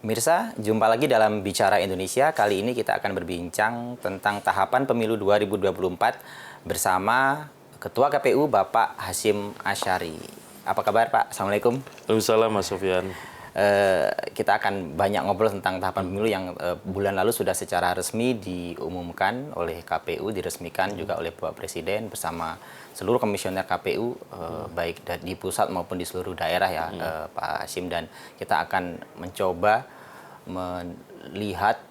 Mirsa, jumpa lagi dalam Bicara Indonesia. Kali ini kita akan berbincang tentang tahapan pemilu 2024 bersama Ketua KPU Bapak Hasyim Asyari. Apa kabar Pak? Assalamualaikum. Waalaikumsalam Mas Sofyan. Kita akan banyak ngobrol tentang tahapan pemilu yang bulan lalu sudah secara resmi diumumkan oleh KPU, diresmikan juga oleh Bapak Presiden bersama seluruh komisioner KPU, baik di pusat maupun di seluruh daerah ya, Pak Hasyim. Dan kita akan mencoba melihat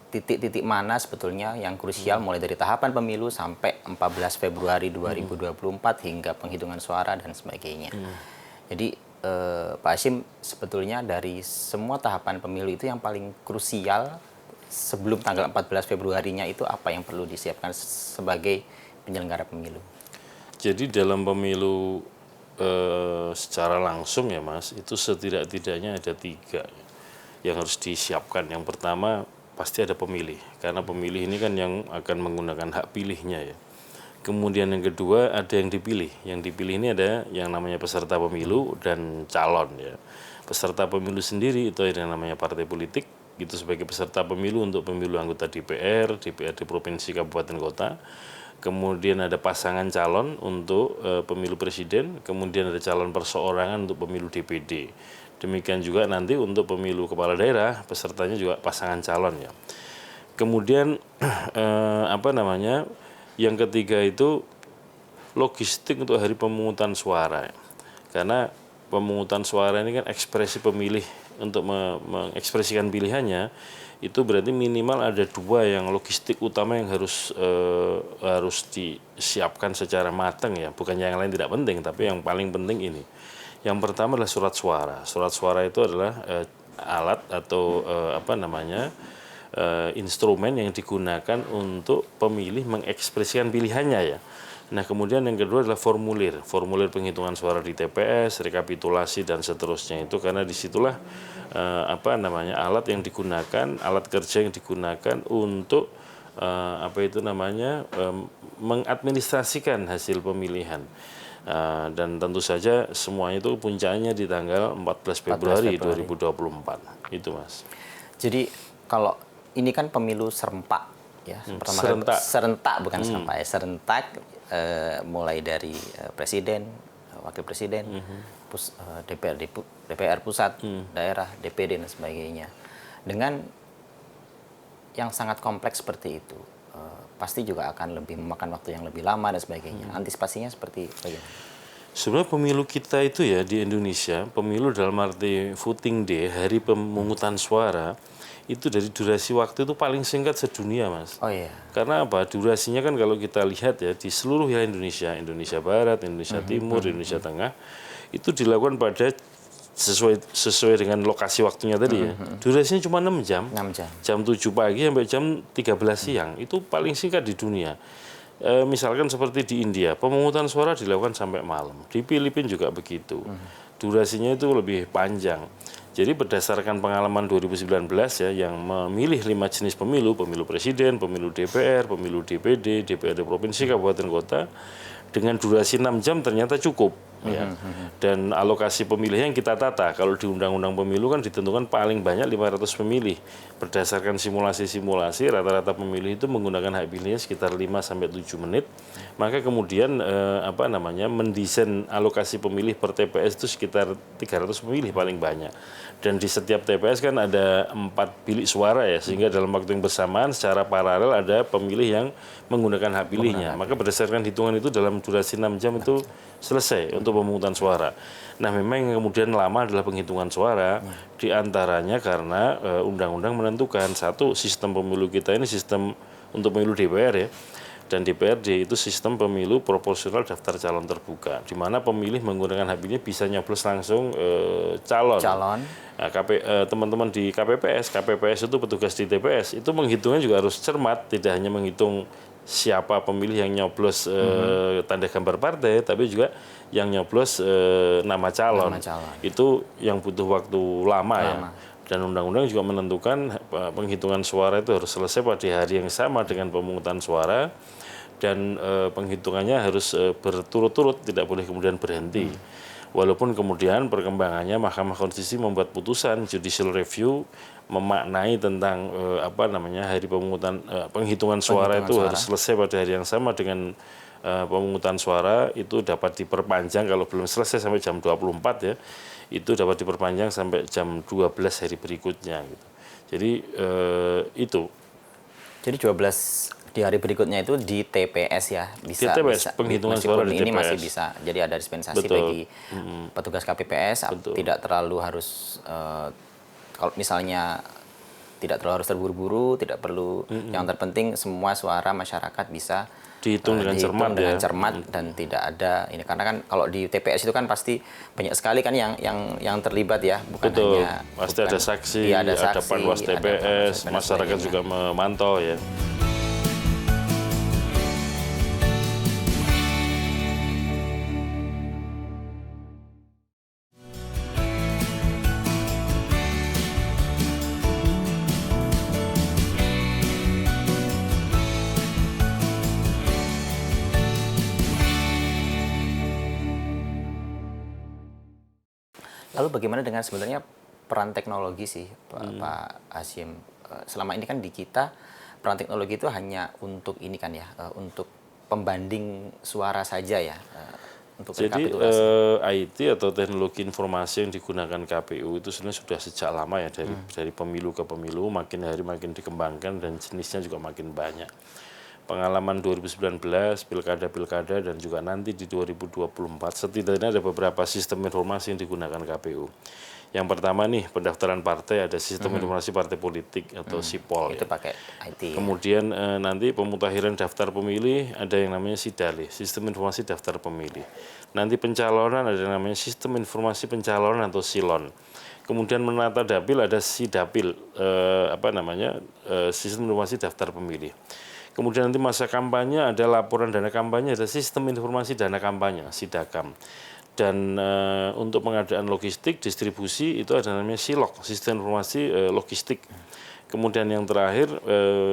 titik-titik mana sebetulnya yang krusial mulai dari tahapan pemilu sampai 14 Februari 2024 hingga penghitungan suara dan sebagainya. Jadi Pak Hasyim, sebetulnya dari semua tahapan pemilu itu yang paling krusial sebelum tanggal 14 Februarinya itu apa yang perlu disiapkan sebagai penyelenggara pemilu? Jadi dalam pemilu secara langsung ya Mas, itu setidak-tidaknya ada 3 yang harus disiapkan. Yang pertama pasti ada pemilih, karena pemilih ini kan yang akan menggunakan hak pilihnya ya. Kemudian yang kedua ada yang dipilih. Yang dipilih ini ada yang namanya peserta pemilu dan calon ya. Peserta pemilu sendiri itu ada yang namanya partai politik, itu sebagai peserta pemilu untuk pemilu anggota DPR, DPRD provinsi, kabupaten, kota. Kemudian ada pasangan calon untuk pemilu presiden, kemudian ada calon perseorangan untuk pemilu DPD. Demikian juga nanti untuk pemilu kepala daerah, pesertanya juga pasangan calon ya. Kemudian yang ketiga itu logistik untuk hari pemungutan suara. Karena pemungutan suara ini kan ekspresi pemilih untuk mengekspresikan pilihannya, itu berarti minimal ada 2 yang logistik utama yang harus disiapkan secara matang ya. Bukan yang lain tidak penting, tapi yang paling penting ini. Yang pertama adalah surat suara. Surat suara itu adalah alat atau instrumen yang digunakan untuk pemilih mengekspresikan pilihannya ya. Nah kemudian yang kedua adalah formulir penghitungan suara di TPS, rekapitulasi dan seterusnya itu, karena disitulah alat yang digunakan, alat kerja yang digunakan untuk mengadministrasikan hasil pemilihan. Dan tentu saja semuanya itu puncaknya di tanggal 14 Februari 2024 itu Mas. Jadi kalau ini kan pemilu serempak ya, serentak bukan serempak ya, serentak, mulai dari presiden, wakil presiden, DPR pusat, daerah, DPD dan sebagainya. Dengan yang sangat kompleks seperti itu, pasti juga akan lebih memakan waktu yang lebih lama dan sebagainya. Antisipasinya seperti bagaimana? Sebenarnya pemilu kita itu ya di Indonesia, pemilu dalam arti voting day, hari pemungutan suara, itu dari durasi waktu itu paling singkat sedunia Mas. Oh iya. Karena apa? Durasinya kan kalau kita lihat ya di seluruh wilayah Indonesia, Indonesia Barat, Indonesia Timur, Indonesia Tengah, itu dilakukan pada sesuai dengan lokasi waktunya tadi ya. Durasinya cuma 6 jam. 6 jam. Jam 7 pagi sampai jam 13 siang. Itu paling singkat di dunia. Misalkan seperti di India, pemungutan suara dilakukan sampai malam. Di Filipina juga begitu. Durasinya itu lebih panjang. Jadi berdasarkan pengalaman 2019 ya, yang memilih 5 jenis pemilu, pemilu presiden, pemilu DPR, pemilu DPD, DPRD provinsi, kabupaten, kota, dengan durasi 6 jam ternyata cukup. Ya. Dan alokasi pemilih yang kita tata, kalau di Undang-Undang Pemilu kan ditentukan paling banyak 500 pemilih. Berdasarkan simulasi-simulasi, rata-rata pemilih itu menggunakan hak pilihnya sekitar 5-7 menit. Maka kemudian mendesain alokasi pemilih per TPS itu sekitar 300 pemilih paling banyak. Dan di setiap TPS kan ada 4 bilik suara ya, sehingga dalam waktu yang bersamaan secara paralel ada pemilih yang menggunakan hak pilihnya. Maka berdasarkan hitungan itu dalam durasi 6 jam itu selesai untuk pemungutan suara. Nah memang yang kemudian lama adalah penghitungan suara, diantaranya karena undang-undang menentukan satu, sistem pemilu kita ini sistem untuk pemilu DPR ya, dan DPRD itu sistem pemilu proporsional daftar calon terbuka, di mana pemilih menggunakan hak pilihnya bisa nyoblos langsung calon. Nah, teman-teman di KPPS itu petugas di TPS itu menghitungnya juga harus cermat, tidak hanya menghitung siapa pemilih yang nyoblos tanda gambar partai, tapi juga yang nyoblos nama calon. Itu yang butuh waktu lama ya. Dan undang-undang juga menentukan penghitungan suara itu harus selesai pada hari yang sama dengan pemungutan suara, dan penghitungannya harus berturut-turut, tidak boleh kemudian berhenti. Walaupun kemudian perkembangannya Mahkamah Konstitusi membuat putusan judicial review memaknai tentang hari pemungutan penghitungan suara itu harus selesai pada hari yang sama dengan pemungutan suara, itu dapat diperpanjang kalau belum selesai sampai jam 24 ya. Itu dapat diperpanjang sampai jam 12 hari berikutnya gitu. Jadi itu. Jadi 12 di hari berikutnya itu di TPS ya, Di TPS, penghitungan suara di ini TPS. masih bisa. Jadi ada dispensasi Betul. bagi petugas KPPS, tidak terlalu harus kalau misalnya tidak terlalu harus terburu-buru, tidak perlu. Yang terpenting semua suara masyarakat bisa dihitung dengan cermat dan tidak ada ini, karena kan kalau di TPS itu kan pasti banyak sekali kan yang terlibat ya, bukan Betul. hanya Pasti ada saksi, ada panwas TPS, masyarakat juga memantau ya. Lalu bagaimana dengan sebenarnya peran teknologi sih, Pak Hasyim? Selama ini kan di kita peran teknologi itu hanya untuk ini kan ya, untuk pembanding suara saja ya, untuk Jadi rekapitulasi. IT atau teknologi informasi yang digunakan KPU itu sebenarnya sudah sejak lama ya, dari pemilu ke pemilu, makin hari makin dikembangkan dan jenisnya juga makin banyak. Pengalaman 2019, pilkada-pilkada, dan juga nanti di 2024, setidaknya ada beberapa sistem informasi yang digunakan KPU. Yang pertama nih, pendaftaran partai, ada sistem informasi partai politik atau SIPOL. Itu pakai IT. Kemudian nanti pemutakhiran daftar pemilih, ada yang namanya SIDALIH, Sistem Informasi Daftar Pemilih. Nanti pencalonan, ada yang namanya Sistem Informasi Pencalonan atau SILON. Kemudian menata dapil, ada SIDAPIL, Sistem Informasi Daftar Pemilih. Kemudian nanti masa kampanye, ada laporan dana kampanye, ada sistem informasi dana kampanye, SIDAKAM. Dan untuk pengadaan logistik, distribusi, itu ada namanya SILOK, Sistem Informasi Logistik. Kemudian yang terakhir,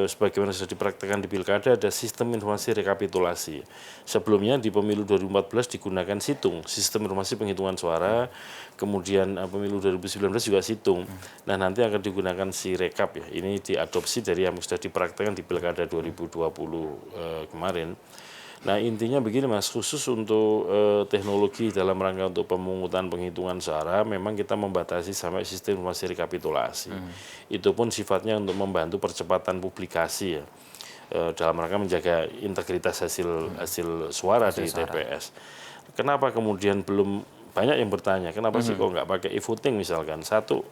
sebagaimana sudah dipraktekkan di pilkada, ada sistem informasi rekapitulasi. Sebelumnya di pemilu 2014 digunakan situng, sistem informasi penghitungan suara, kemudian pemilu 2019 juga situng. Nah nanti akan digunakan Sirekap ya, ini diadopsi dari yang sudah dipraktekkan di pilkada 2020 kemarin. Nah intinya begini Mas, khusus untuk teknologi dalam rangka untuk pemungutan penghitungan suara, memang kita membatasi sampai sistem informasi rekapitulasi. Itu pun sifatnya untuk membantu percepatan publikasi ya, dalam rangka menjaga integritas hasil suara di TPS. Kenapa kemudian belum banyak yang bertanya, kenapa sih kok nggak pakai e-voting misalkan? Satu,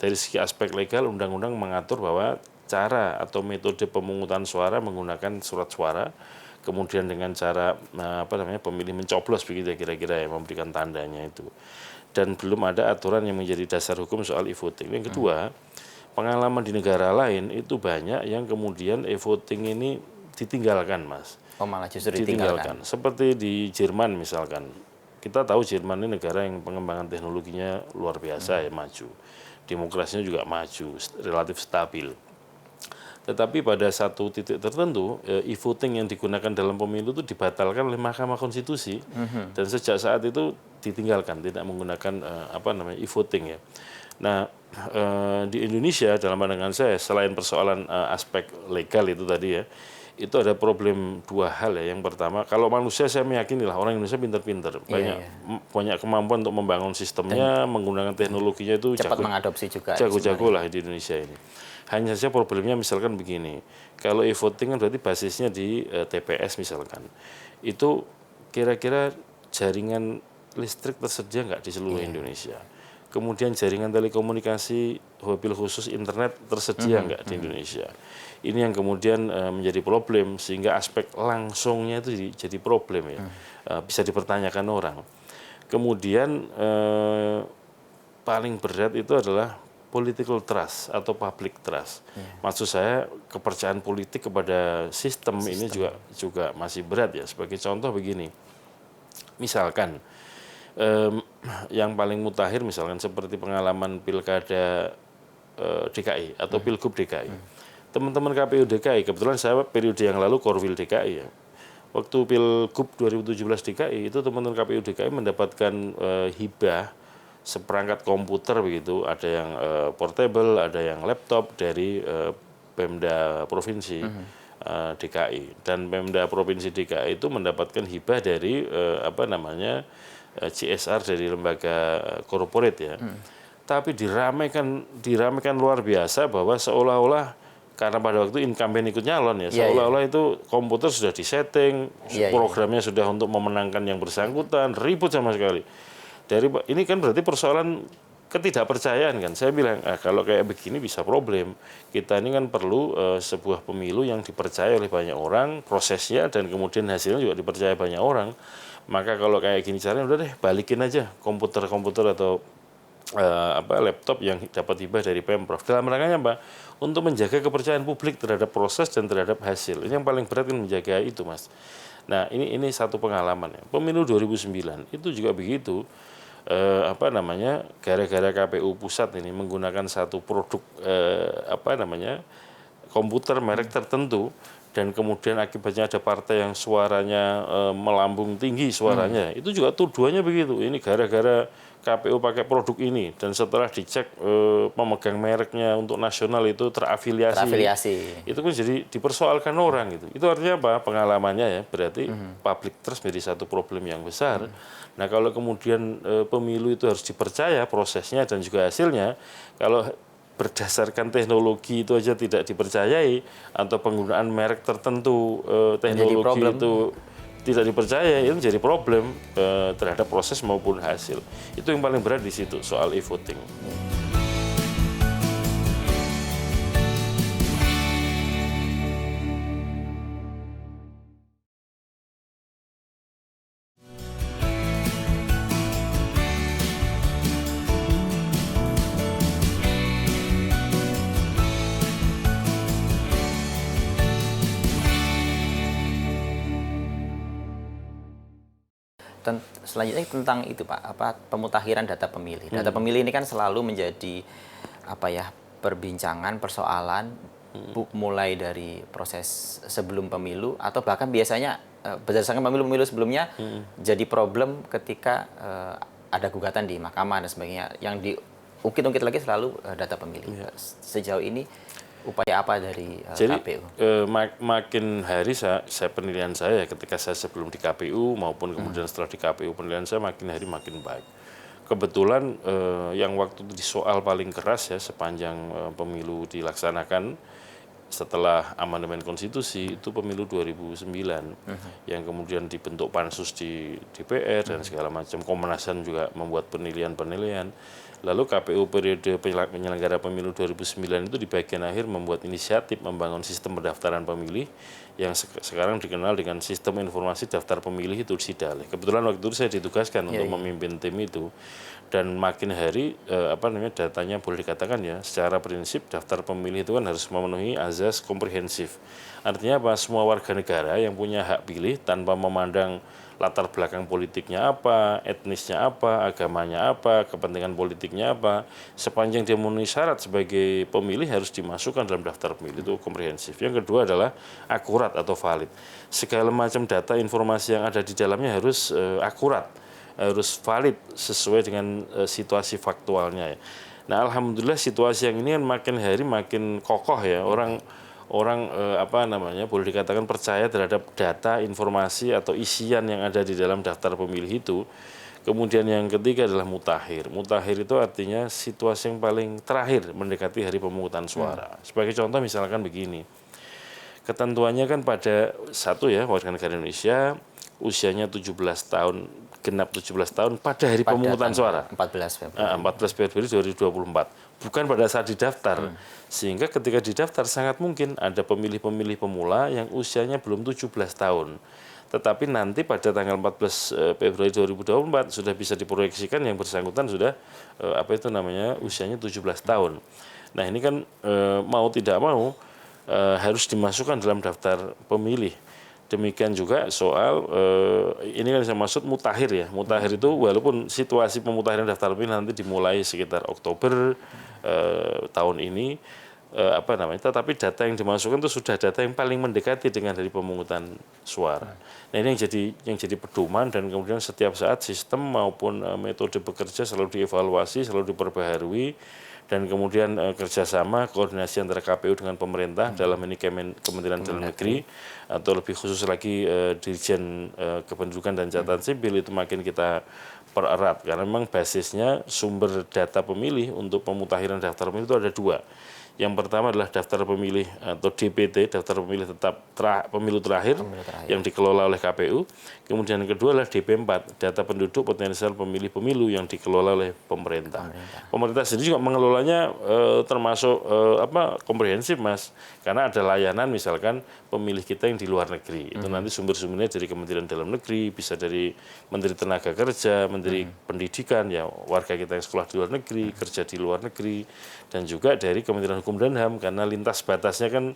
dari segi aspek legal, undang-undang mengatur bahwa cara atau metode pemungutan suara menggunakan surat suara, kemudian dengan cara pemilih mencoblos begitu kira-kira ya, memberikan tandanya itu. Dan belum ada aturan yang menjadi dasar hukum soal e-voting. Yang kedua, pengalaman di negara lain itu banyak yang kemudian e-voting ini ditinggalkan Mas. Oh malah justru ditinggalkan. Seperti di Jerman misalkan. Kita tahu Jerman ini negara yang pengembangan teknologinya luar biasa ya, maju. Demokrasinya juga maju, relatif stabil. Tetapi pada satu titik tertentu, e-voting yang digunakan dalam pemilu itu dibatalkan oleh Mahkamah Konstitusi, dan sejak saat itu ditinggalkan, tidak menggunakan e-voting ya. Nah, di Indonesia dalam pandangan saya, selain persoalan aspek legal itu tadi ya, itu ada problem dua hal ya. Yang pertama, kalau manusia saya meyakini lah orang Indonesia pintar-pintar, banyak kemampuan untuk membangun sistemnya, menggunakan teknologinya itu cepat mengadopsi juga. Jago-jago lah di Indonesia ini. Hanya saja problemnya misalkan begini, kalau e-voting kan berarti basisnya di TPS misalkan, itu kira-kira jaringan listrik tersedia nggak di seluruh Indonesia? Kemudian jaringan telekomunikasi, mobil khusus internet tersedia nggak di Indonesia? Ini yang kemudian menjadi problem, sehingga aspek langsungnya itu jadi problem ya, bisa dipertanyakan orang. Kemudian paling berat itu adalah political trust atau public trust. Maksud saya kepercayaan politik kepada sistem ini juga masih berat ya. Sebagai contoh begini, misalkan yang paling mutakhir misalkan seperti pengalaman pilkada DKI atau pilgub DKI. Teman-teman KPU DKI, kebetulan saya periode yang lalu Korwil DKI ya. waktu Pilgub 2017 DKI itu teman-teman KPU DKI mendapatkan hibah seperangkat komputer begitu, ada yang portable, ada yang laptop dari Pemda Provinsi DKI, dan Pemda Provinsi DKI itu mendapatkan hibah dari CSR dari lembaga corporate ya. Tapi diramaikan luar biasa bahwa seolah-olah karena pada waktu incumbent ikut nyalon ya, seolah-olah itu komputer sudah disetting, programnya sudah untuk memenangkan yang bersangkutan, ribut sama sekali. Ini kan berarti persoalan ketidakpercayaan kan. Saya bilang, kalau kayak begini bisa problem. Kita ini kan perlu sebuah pemilu yang dipercaya oleh banyak orang, prosesnya dan kemudian hasilnya juga dipercaya banyak orang. Maka kalau kayak gini caranya udah deh balikin aja komputer-komputer atau laptop yang dapat hibah dari Pemprov. Dalam rangkanya Pak, untuk menjaga kepercayaan publik terhadap proses dan terhadap hasil. Ini yang paling berat kan menjaga itu, Mas. Nah, ini satu pengalaman ya. Pemilu 2009 itu juga begitu. Gara-gara KPU pusat ini menggunakan satu produk komputer merek tertentu, dan kemudian akibatnya ada partai yang suaranya melambung tinggi suaranya. Itu juga tuduhannya begitu. Ini gara-gara KPU pakai produk ini, dan setelah dicek pemegang mereknya untuk nasional itu terafiliasi. Itu kan jadi dipersoalkan orang gitu. Itu artinya apa? Pengalamannya ya, berarti public trust menjadi satu problem yang besar. Nah, kalau kemudian pemilu itu harus dipercaya prosesnya dan juga hasilnya, kalau berdasarkan teknologi itu aja tidak dipercayai, atau penggunaan merek tertentu teknologi itu tidak dipercaya, itu jadi problem terhadap proses maupun hasil. Itu yang paling berat di situ soal e-voting. Selanjutnya tentang itu Pak, pemutakhiran data pemilih. Data pemilih ini kan selalu menjadi perbincangan, persoalan, mulai dari proses sebelum pemilu atau bahkan biasanya berdasarkan pemilu-pemilu sebelumnya jadi problem ketika ada gugatan di mahkamah dan sebagainya. Yang diungkit-ungkit lagi selalu data pemilih. Sejauh ini upaya apa dari KPU? Makin hari penilaian saya ketika saya sebelum di KPU maupun kemudian setelah di KPU, penilaian saya makin hari makin baik. Kebetulan yang waktu itu soal paling keras ya sepanjang pemilu dilaksanakan setelah amandemen konstitusi itu pemilu 2009 yang kemudian dibentuk pansus di DPR dan segala macam. Komnas HAM juga membuat penilaian-penilaian. Lalu KPU periode penyelenggara pemilu 2009 itu di bagian akhir membuat inisiatif membangun sistem pendaftaran pemilih yang sekarang dikenal dengan sistem informasi daftar pemilih itu SIDALE. Kebetulan waktu itu saya ditugaskan untuk memimpin tim itu, dan makin hari datanya boleh dikatakan ya secara prinsip daftar pemilih itu kan harus memenuhi azas komprehensif. Artinya apa? Semua warga negara yang punya hak pilih tanpa memandang latar belakang politiknya apa, etnisnya apa, agamanya apa, kepentingan politiknya apa, sepanjang dia memenuhi syarat sebagai pemilih harus dimasukkan dalam daftar pemilih, itu komprehensif. Yang kedua adalah akurat atau valid. Segala macam data informasi yang ada di dalamnya harus akurat, harus valid sesuai dengan situasi faktualnya ya. Nah, alhamdulillah situasi yang ini kan makin hari makin kokoh ya, orang boleh dikatakan percaya terhadap data, informasi atau isian yang ada di dalam daftar pemilih itu. Kemudian yang ketiga adalah mutakhir. Mutakhir itu artinya situasi yang paling terakhir mendekati hari pemungutan suara. Sebagai contoh misalkan begini, ketentuannya kan pada warga negara Indonesia usianya 17 tahun, genap 17 tahun pada hari pemungutan suara. 14 Februari 2024. Bukan pada saat didaftar. Sehingga ketika didaftar sangat mungkin ada pemilih-pemilih pemula yang usianya belum 17 tahun. Tetapi nanti pada tanggal 14 Februari 2024 sudah bisa diproyeksikan yang bersangkutan sudah usianya 17 tahun. Nah, ini kan mau tidak mau harus dimasukkan dalam daftar pemilih. Demikian juga soal ini kan saya maksud mutakhir ya. Mutakhir itu walaupun situasi pemutakhiran daftar pemilih nanti dimulai sekitar Oktober tahun ini, tetapi data yang dimasukkan itu sudah data yang paling mendekati dengan dari pemungutan suara. Nah ini yang jadi pedoman, dan kemudian setiap saat sistem maupun metode bekerja selalu dievaluasi, selalu diperbaharui, dan kemudian kerjasama koordinasi antara KPU dengan pemerintah dalam ini Kementerian Dalam Negeri, atau lebih khusus lagi Dirjen Kependudukan dan Catatan Sipil itu makin kita pererat, karena memang basisnya sumber data pemilih untuk pemutahiran daftar pemilih itu ada dua. Yang pertama adalah daftar pemilih atau DPT, daftar pemilih tetap pemilu terakhir yang dikelola oleh KPU. Kemudian yang kedua adalah DP4, data penduduk potensial pemilih pemilu yang dikelola oleh pemerintah. Pemerintah sendiri juga mengelolanya termasuk komprehensif, Mas. Karena ada layanan misalkan pemilih kita yang di luar negeri. Itu nanti sumber-sumbernya dari Kementerian Dalam Negeri, bisa dari Menteri Tenaga Kerja, Menteri Pendidikan, ya warga kita yang sekolah di luar negeri, kerja di luar negeri, dan juga dari Kementerian Hukum dan HAM, karena lintas batasnya kan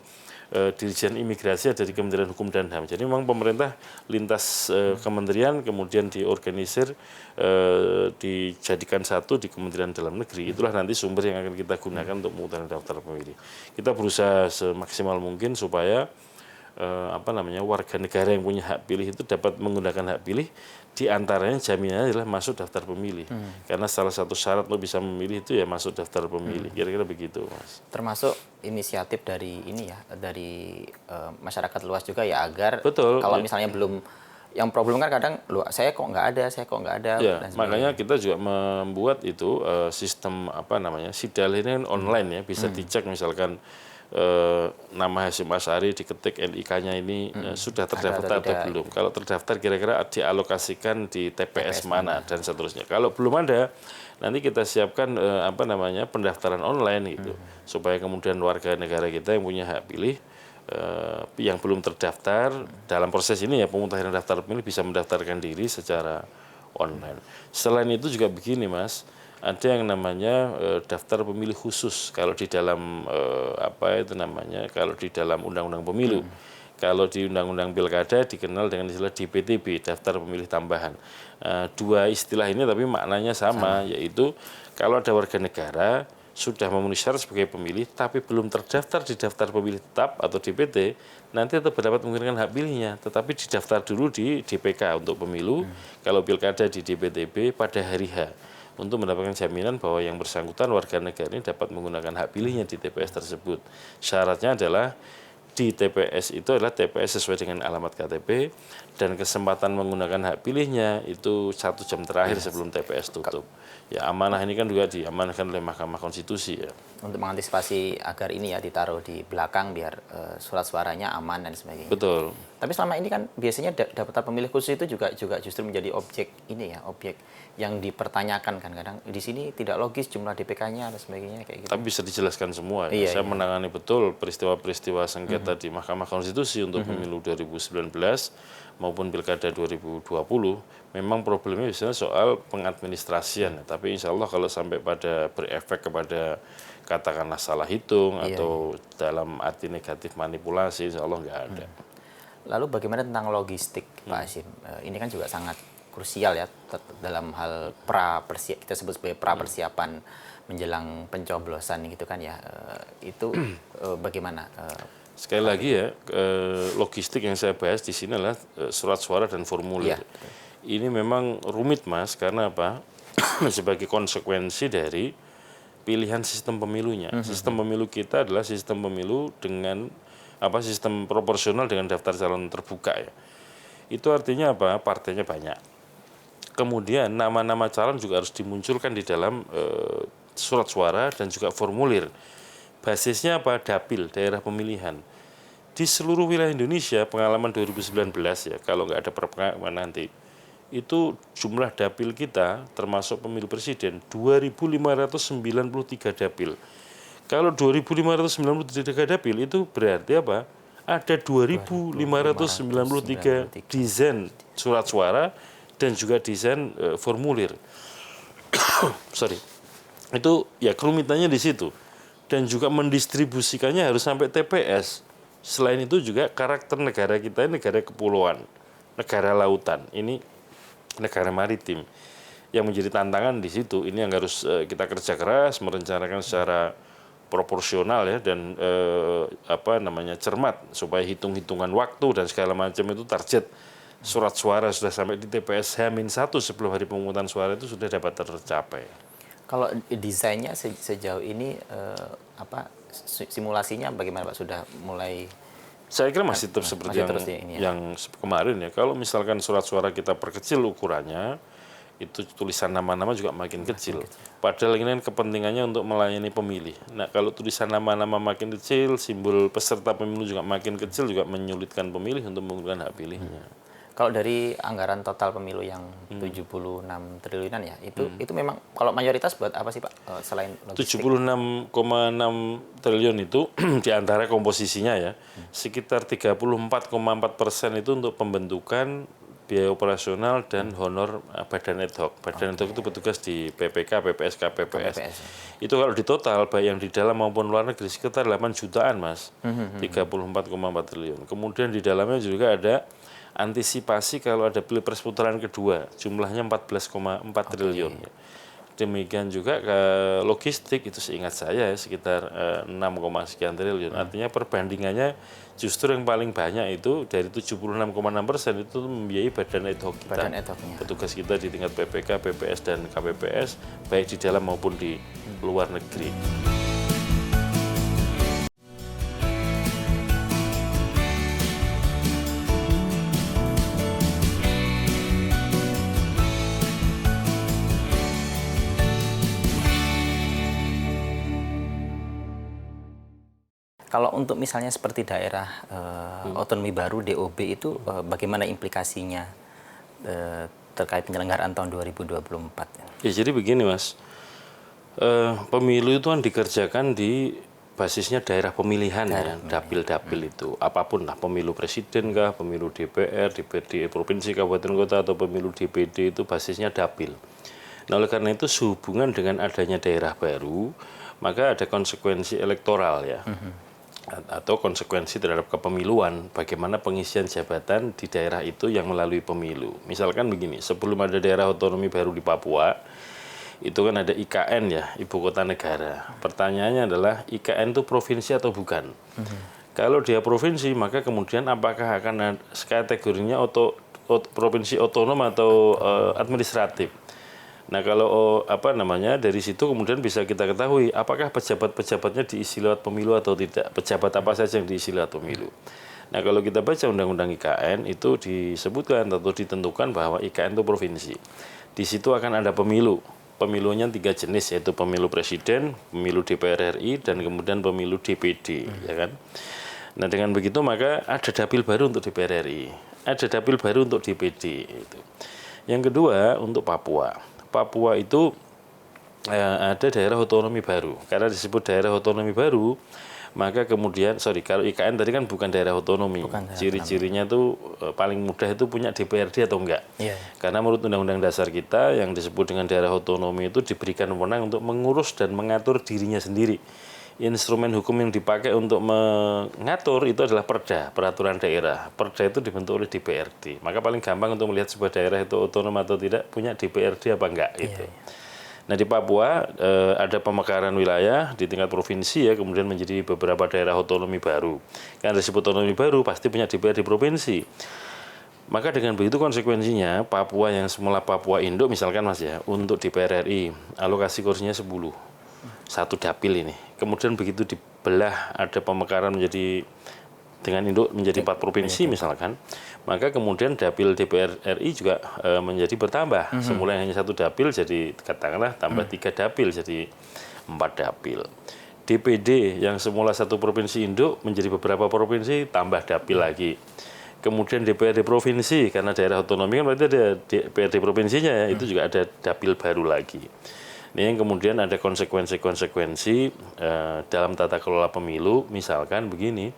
Dirjen Imigrasi dari Kementerian Hukum dan HAM. Jadi memang pemerintah lintas kementerian kemudian diorganisir, dijadikan satu di Kementerian Dalam Negeri. Itulah nanti sumber yang akan kita gunakan untuk mengutarakan daftar pemilih. Kita berusaha semaksimal mungkin supaya warga negara yang punya hak pilih itu dapat menggunakan hak pilih, di antaranya jaminannya adalah masuk daftar pemilih. Karena salah satu syarat untuk bisa memilih itu ya masuk daftar pemilih. Kira-kira begitu, Mas. Termasuk inisiatif dari dari masyarakat luas juga ya, agar Betul, kalau ya. misalnya belum, yang problem kan kadang saya kok nggak ada. Ya, Dan makanya kita juga membuat itu sistem SIDAL ini kan online ya, bisa dicek misalkan nama Hasyim Asy'ari diketik NIK-nya ini sudah terdaftar atau belum. Kalau terdaftar kira-kira dialokasikan di TPS mana dan seterusnya. Kalau belum ada, nanti kita siapkan pendaftaran online gitu, supaya kemudian warga negara kita yang punya hak pilih yang belum terdaftar dalam proses ini ya pemutahiran daftar pemilih bisa mendaftarkan diri secara online. Selain itu juga begini, Mas, ada yang namanya daftar pemilih khusus kalau di dalam kalau di dalam undang-undang pemilu. Kalau di undang-undang pilkada dikenal dengan istilah DPTB, daftar pemilih tambahan. Dua istilah ini tapi maknanya sama, yaitu kalau ada warga negara sudah memenuhi syarat sebagai pemilih tapi belum terdaftar di daftar pemilih tetap atau DPT, nanti tetap dapat menggunakan hak pilihnya, tetapi didaftar dulu di DPK untuk pemilu, kalau pilkada di DPTB pada hari H, untuk mendapatkan jaminan bahwa yang bersangkutan warga negara ini dapat menggunakan hak pilihnya di TPS tersebut. Syaratnya adalah di TPS itu adalah TPS sesuai dengan alamat KTP, dan kesempatan menggunakan hak pilihnya itu 1 jam terakhir sebelum TPS tutup. Ya, amanah ini kan juga diamanahkan oleh Mahkamah Konstitusi ya. untuk mengantisipasi agar ini ya ditaruh di belakang biar surat suaranya aman dan sebagainya. Betul. Tapi selama ini kan biasanya daftar pemilih khusus itu juga justru menjadi objek yang dipertanyakan kan, kadang di sini tidak logis jumlah DPK-nya dan sebagainya kayak gitu. Tapi bisa dijelaskan semua ya. Saya menangani betul peristiwa-peristiwa sengketa di Mahkamah Konstitusi untuk pemilu 2019 maupun Pilkada 2020. Memang problemnya biasanya soal pengadministrasian, tapi insya Allah kalau sampai pada berefek kepada katakanlah salah hitung atau dalam arti negatif manipulasi, insya Allah nggak ada. Lalu bagaimana tentang logistik, Pak Hasyim? Ini kan juga sangat krusial ya dalam hal kita sebut sebagai persiapan menjelang pencoblosan gitu kan ya. Itu bagaimana? Sekali lagi ya, logistik yang saya bahas di sini adalah surat suara dan formulir. Ini memang rumit, Mas, karena apa? Sebagai konsekuensi dari pilihan sistem pemilunya. Sistem pemilu kita adalah sistem pemilu dengan sistem proporsional dengan daftar calon terbuka ya. Itu artinya apa? Partainya banyak. Kemudian nama-nama calon juga harus dimunculkan di dalam surat suara dan juga formulir. Basisnya apa? Dapil, daerah pemilihan. Di seluruh wilayah Indonesia, pengalaman 2019 ya, kalau nggak ada perpengalaman nanti, itu jumlah dapil kita termasuk pemilu presiden 2.593 dapil. Kalau 2.593 dapil itu berarti apa? Ada 2.593 desain surat suara dan juga desain formulir. Itu ya kerumitannya di situ. Dan juga mendistribusikannya harus sampai TPS. Selain itu juga karakter negara kita ini negara kepulauan, negara lautan. Ini negara maritim. Yang menjadi tantangan di situ, ini yang harus kita kerja keras, merencanakan secara proporsional ya dan cermat supaya hitung-hitungan waktu dan segala macam itu target surat suara sudah sampai di TPS H-1 sebelum hari pemungutan suara itu sudah dapat tercapai. Kalau desainnya sejauh ini simulasinya bagaimana Pak? Sudah mulai? Saya kira masih tetap seperti yang kemarin ya. Kalau misalkan surat suara kita perkecil ukurannya, itu tulisan nama-nama juga makin kecil. Padahal ini kan kepentingannya untuk melayani pemilih. Nah, kalau tulisan nama-nama makin kecil, simbol peserta pemilu juga makin kecil, juga menyulitkan pemilih untuk menggunakan hak pilihnya. Kalau dari anggaran total pemilu yang 76 triliunan ya, itu memang kalau mayoritas buat apa sih Pak, selain logistik? 76,6 triliun itu diantara komposisinya ya, sekitar 34,4% itu untuk pembentukan biaya operasional dan honor badan ad hoc. Badan ad hoc itu petugas di PPK, PPS, KPPS. Itu kalau di total, baik yang di dalam maupun luar negeri, sekitar 8 jutaan, Mas. 34,4 triliun. Kemudian di dalamnya juga ada antisipasi kalau ada pilpres putaran kedua, jumlahnya 14,4 triliun. Demikian juga ke logistik, itu seingat saya sekitar 6, sekian triliun. Artinya perbandingannya justru yang paling banyak itu dari 76,6% itu membiayai badan ad hoc kita. Petugas kita di tingkat PPK, PPS, dan KPPS, baik di dalam maupun di luar negeri. Kalau untuk misalnya seperti daerah otonomi baru DOB itu bagaimana implikasinya terkait penyelenggaraan tahun 2024? Ya jadi begini Mas, pemilu itu kan dikerjakan di basisnya daerah pemilihan ya, dapil-dapil itu. Apapun lah, pemilu presiden kah, pemilu DPR, DPD provinsi, kabupaten kota, atau pemilu DPD itu basisnya dapil. Nah oleh karena itu sehubungan dengan adanya daerah baru, maka ada konsekuensi elektoral ya. Atau konsekuensi terhadap kepemiluan, bagaimana pengisian jabatan di daerah itu yang melalui pemilu. Misalkan begini, sebelum ada daerah otonomi baru di Papua, itu kan ada IKN ya, Ibu Kota Negara. Pertanyaannya adalah, IKN itu provinsi atau bukan? Kalau dia provinsi, maka kemudian apakah akan kategorinya provinsi otonom atau administratif? Nah kalau dari situ kemudian bisa kita ketahui apakah pejabat-pejabatnya diisi lewat pemilu atau tidak, pejabat apa saja yang diisi lewat pemilu. Nah kalau kita baca Undang-Undang IKN itu disebutkan atau ditentukan bahwa IKN itu provinsi. Di situ akan ada pemilu. Pemilunya 3 jenis, yaitu pemilu presiden, pemilu DPR RI, dan kemudian pemilu DPD, ya kan? Nah dengan begitu maka ada dapil baru untuk DPR RI, ada dapil baru untuk DPD. Itu. Yang kedua untuk Papua. Papua itu ada daerah otonomi baru. Karena disebut daerah otonomi baru, maka kemudian, kalau IKN tadi kan bukan daerah otonomi. Ciri-cirinya tuh paling mudah itu punya DPRD atau enggak. Karena menurut Undang-Undang Dasar kita yang disebut dengan daerah otonomi itu diberikan wewenang untuk mengurus dan mengatur dirinya sendiri. Instrumen hukum yang dipakai untuk mengatur itu adalah perda, peraturan daerah. Perda itu dibentuk oleh DPRD. Maka paling gampang untuk melihat sebuah daerah itu otonom atau tidak, punya DPRD apa enggak gitu. Nah di Papua ada pemekaran wilayah di tingkat provinsi ya, kemudian menjadi beberapa daerah otonomi baru. Karena disebut otonomi baru pasti punya DPRD provinsi. Maka dengan begitu konsekuensinya Papua yang semula Papua Induk misalkan Mas ya, untuk DPR RI alokasi kursinya 10. Satu dapil ini. Kemudian begitu dibelah ada pemekaran menjadi dengan induk menjadi 4 provinsi misalkan, maka kemudian dapil DPR RI juga menjadi bertambah. Semula hanya 1 dapil jadi katakanlah tambah 3 dapil jadi 4 dapil. DPD yang semula 1 provinsi induk menjadi beberapa provinsi tambah dapil lagi. Kemudian DPRD provinsi karena daerah otonomi kan berarti ada DPRD provinsinya ya, itu juga ada dapil baru lagi. Ini yang kemudian ada konsekuensi-konsekuensi dalam tata kelola pemilu, misalkan begini,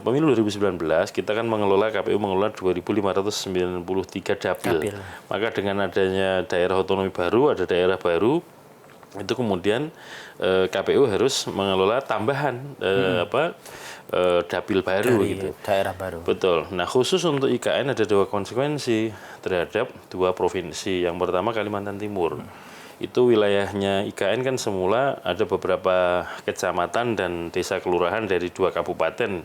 pemilu 2019 kita kan KPU mengelola 2.593 dapil. Maka dengan adanya daerah otonomi baru, ada daerah baru, itu kemudian KPU harus mengelola tambahan dapil baru dari gitu. Daerah baru. Betul. Nah khusus untuk IKN ada 2 konsekuensi terhadap 2 provinsi. Yang pertama Kalimantan Timur. itu wilayahnya IKN kan semula ada beberapa kecamatan dan desa kelurahan dari 2 kabupaten,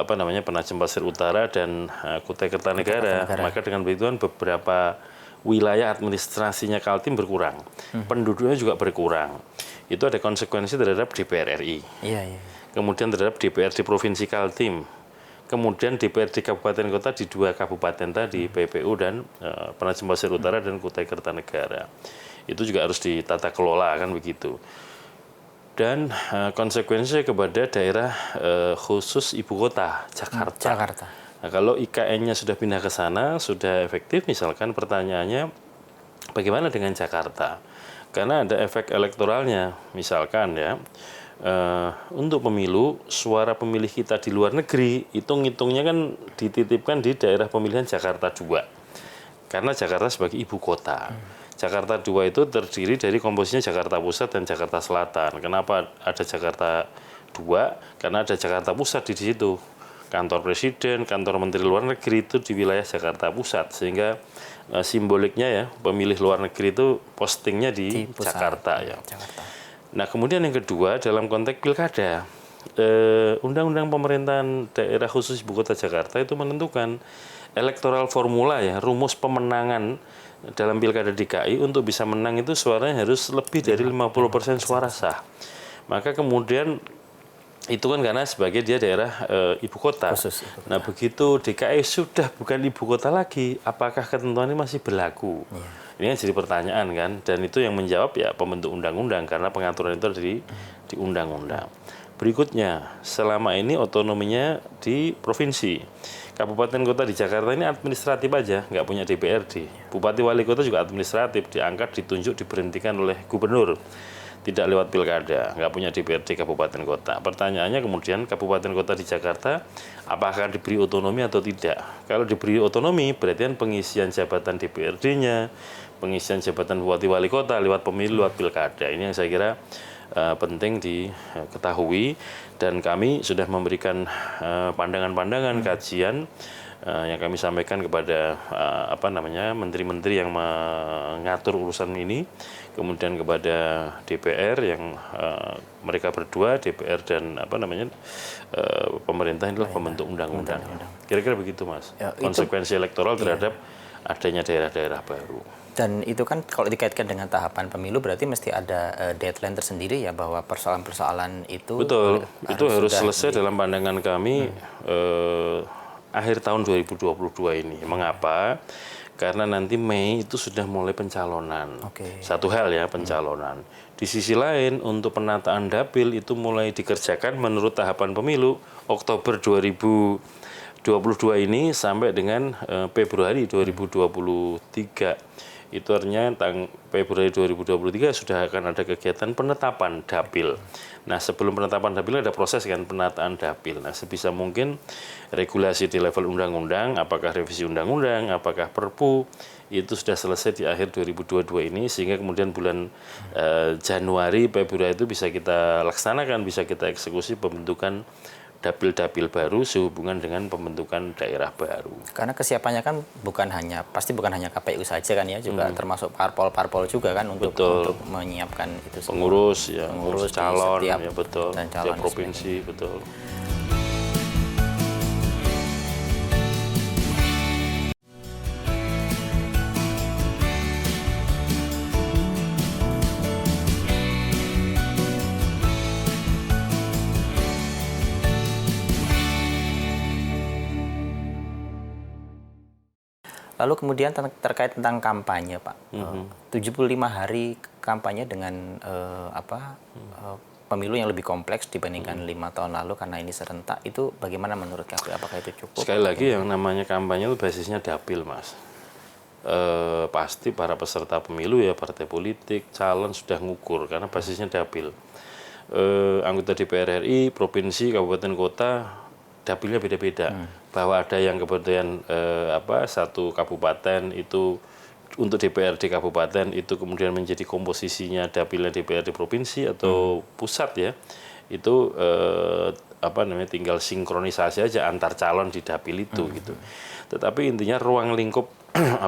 Penajem Pasir Utara dan Kutai Kertanegara. Maka dengan begitu kan beberapa wilayah administrasinya Kaltim berkurang, penduduknya juga berkurang. Itu ada konsekuensi terhadap DPR RI. Kemudian terhadap DPRD Provinsi Kaltim. Kemudian DPRD Kabupaten Kota di 2 kabupaten tadi, PPU dan Penajem Pasir Utara dan Kutai Kertanegara. Itu juga harus ditata kelola kan begitu. Dan konsekuensinya kepada daerah khusus ibu kota Jakarta. Nah, kalau IKN-nya sudah pindah ke sana, sudah efektif, misalkan pertanyaannya bagaimana dengan Jakarta? Karena ada efek elektoralnya, misalkan ya. Untuk pemilu, suara pemilih kita di luar negeri itu ngitungnya kan dititipkan di daerah pemilihan Jakarta 2 karena Jakarta sebagai ibu kota. Jakarta 2 itu terdiri dari komposisinya Jakarta Pusat dan Jakarta Selatan. Kenapa ada Jakarta 2? Karena ada Jakarta Pusat di situ, kantor presiden, kantor menteri luar negeri itu di wilayah Jakarta Pusat, sehingga simboliknya ya pemilih luar negeri itu postingnya di Jakarta ya. Nah, kemudian yang kedua dalam konteks pilkada, Undang-Undang Pemerintahan Daerah Khusus Ibu Kota Jakarta itu menentukan elektoral formula ya, rumus pemenangan dalam pilkada DKI untuk bisa menang itu suaranya harus lebih dari 50% suara sah. Maka kemudian itu kan karena sebagai dia daerah ibu kota. Nah, begitu DKI sudah bukan ibu kota lagi, apakah ketentuan ini masih berlaku? Ini kan jadi pertanyaan kan, dan itu yang menjawab ya pembentuk undang-undang karena pengaturan itu ada di undang-undang. Berikutnya, selama ini otonominya di provinsi. Kabupaten kota di Jakarta ini administratif aja, nggak punya DPRD. Bupati wali kota juga administratif, diangkat, ditunjuk, diberhentikan oleh gubernur. Tidak lewat pilkada, nggak punya DPRD kabupaten kota. Pertanyaannya kemudian kabupaten kota di Jakarta apakah diberi otonomi atau tidak? Kalau diberi otonomi berarti kan pengisian jabatan DPRD-nya, pengisian jabatan bupati wali kota lewat pemilu, lewat pilkada. Ini yang saya kira penting diketahui, dan kami sudah memberikan pandangan-pandangan, kajian yang kami sampaikan kepada menteri-menteri yang mengatur urusan ini, kemudian kepada DPR yang mereka berdua, DPR dan pemerintah adalah pembentuk undang-undang. Kira-kira begitu, Mas. Ya, konsekuensi elektoral terhadap adanya daerah-daerah baru. Dan itu kan kalau dikaitkan dengan tahapan pemilu berarti mesti ada deadline tersendiri ya, bahwa persoalan-persoalan itu betul, itu harus selesai dalam pandangan kami akhir tahun 2022 ini. Mengapa? Karena nanti Mei itu sudah mulai pencalonan. Satu hal ya, pencalonan. Di sisi lain untuk penataan dapil itu mulai dikerjakan menurut tahapan pemilu Oktober 2022 ini sampai dengan Februari 2023. Itu artinya Februari 2023 sudah akan ada kegiatan penetapan dapil. Nah, sebelum penetapan dapil ada proses kan penataan dapil. Nah, sebisa mungkin regulasi di level undang-undang, apakah revisi undang-undang, apakah Perpu, itu sudah selesai di akhir 2022 ini, sehingga kemudian bulan Januari, Februari itu bisa kita laksanakan, bisa kita eksekusi pembentukan dapil-dapil baru sehubungan dengan pembentukan daerah baru. Karena kesiapannya kan pasti bukan hanya KPU saja kan ya, juga termasuk parpol-parpol juga kan untuk menyiapkan itu semua. Pengurus calon ya, betul. Dan calon tiap provinsi, betul. Lalu kemudian terkait tentang kampanye, Pak. 75 hari kampanye dengan pemilu yang lebih kompleks dibandingkan 5 tahun lalu karena ini serentak, itu bagaimana menurut KPU? Apakah itu cukup? Sekali lagi yang namanya kampanye itu basisnya dapil, Mas. Pasti para peserta pemilu ya, partai politik, calon sudah ngukur karena basisnya dapil. Anggota DPR RI, provinsi, kabupaten kota, dapilnya beda-beda. Bahwa ada yang kemudian satu kabupaten itu untuk DPRD kabupaten itu kemudian menjadi komposisinya dapilnya DPRD provinsi atau pusat ya. Itu tinggal sinkronisasi aja antar calon di dapil itu gitu. Tetapi intinya ruang lingkup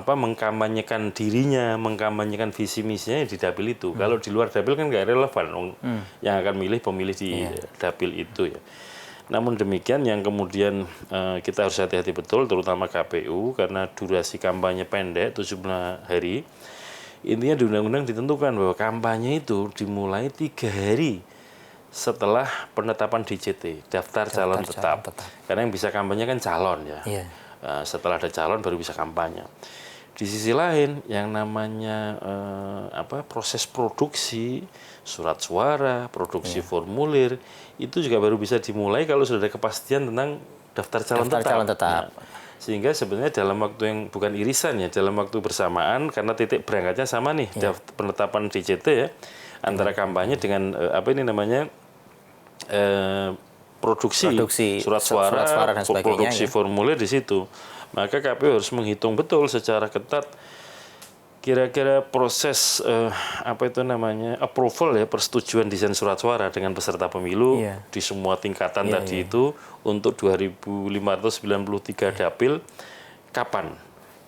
mengkampanyekan dirinya, mengkampanyekan visi misinya di dapil itu. Kalau di luar dapil kan nggak relevan yang akan milih pemilih di dapil itu ya. Namun demikian yang kemudian kita harus hati-hati betul, terutama KPU karena durasi kampanye pendek 17 hari. Intinya di undang-undang ditentukan bahwa kampanye itu dimulai 3 hari setelah penetapan DCT, daftar calon tetap. Karena yang bisa kampanye kan calon ya. Setelah ada calon baru bisa kampanye. Di sisi lain yang namanya proses produksi surat suara, produksi formulir itu juga baru bisa dimulai kalau sudah ada kepastian tentang daftar calon tetap. Sehingga sebenarnya dalam waktu yang bukan irisan ya, dalam waktu bersamaan karena titik berangkatnya sama nih, penetapan DCT ya, antara kampanye dengan produksi surat suara dan produksi formulir di situ. Maka KPU harus menghitung betul secara ketat kira-kira proses approval ya, persetujuan desain surat suara dengan peserta pemilu di semua tingkatan tadi itu untuk 2.593 dapil kapan?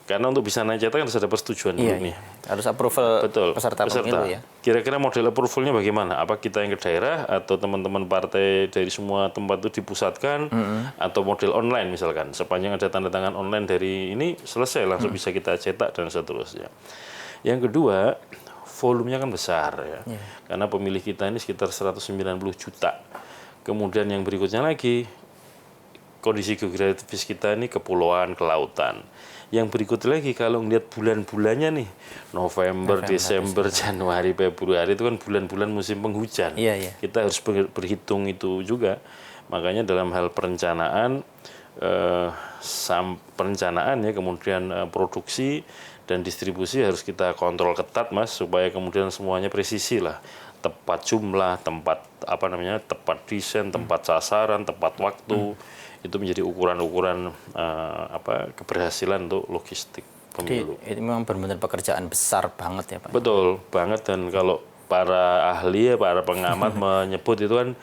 Karena untuk bisa naik cetak harus ada persetujuan dulu nih. Harus approval peserta pemilu ya. Kira-kira model approvalnya bagaimana? Apa kita yang ke daerah atau teman-teman partai dari semua tempat itu dipusatkan atau model online misalkan. Sepanjang ada tanda tangan online dari ini selesai langsung bisa kita cetak dan seterusnya. Yang kedua, volumenya kan besar ya. Karena pemilih kita ini sekitar 190 juta. Kemudian yang berikutnya lagi kondisi geografis kita ini kepulauan, kelautan. Yang berikut lagi kalau ngelihat bulan-bulannya nih, November, Desember, Januari, Februari itu kan bulan-bulan musim penghujan. Kita harus berhitung itu juga. Makanya dalam hal perencanaan ya, kemudian produksi dan distribusi harus kita kontrol ketat Mas, supaya kemudian semuanya presisi lah. Tepat jumlah, tepat desain, tepat sasaran, tepat waktu. Itu menjadi ukuran-ukuran keberhasilan untuk logistik pemilu. Jadi, itu memang benar-benar pekerjaan besar banget ya Pak. Betul banget, dan kalau para ahli ya, para pengamat menyebut itu kan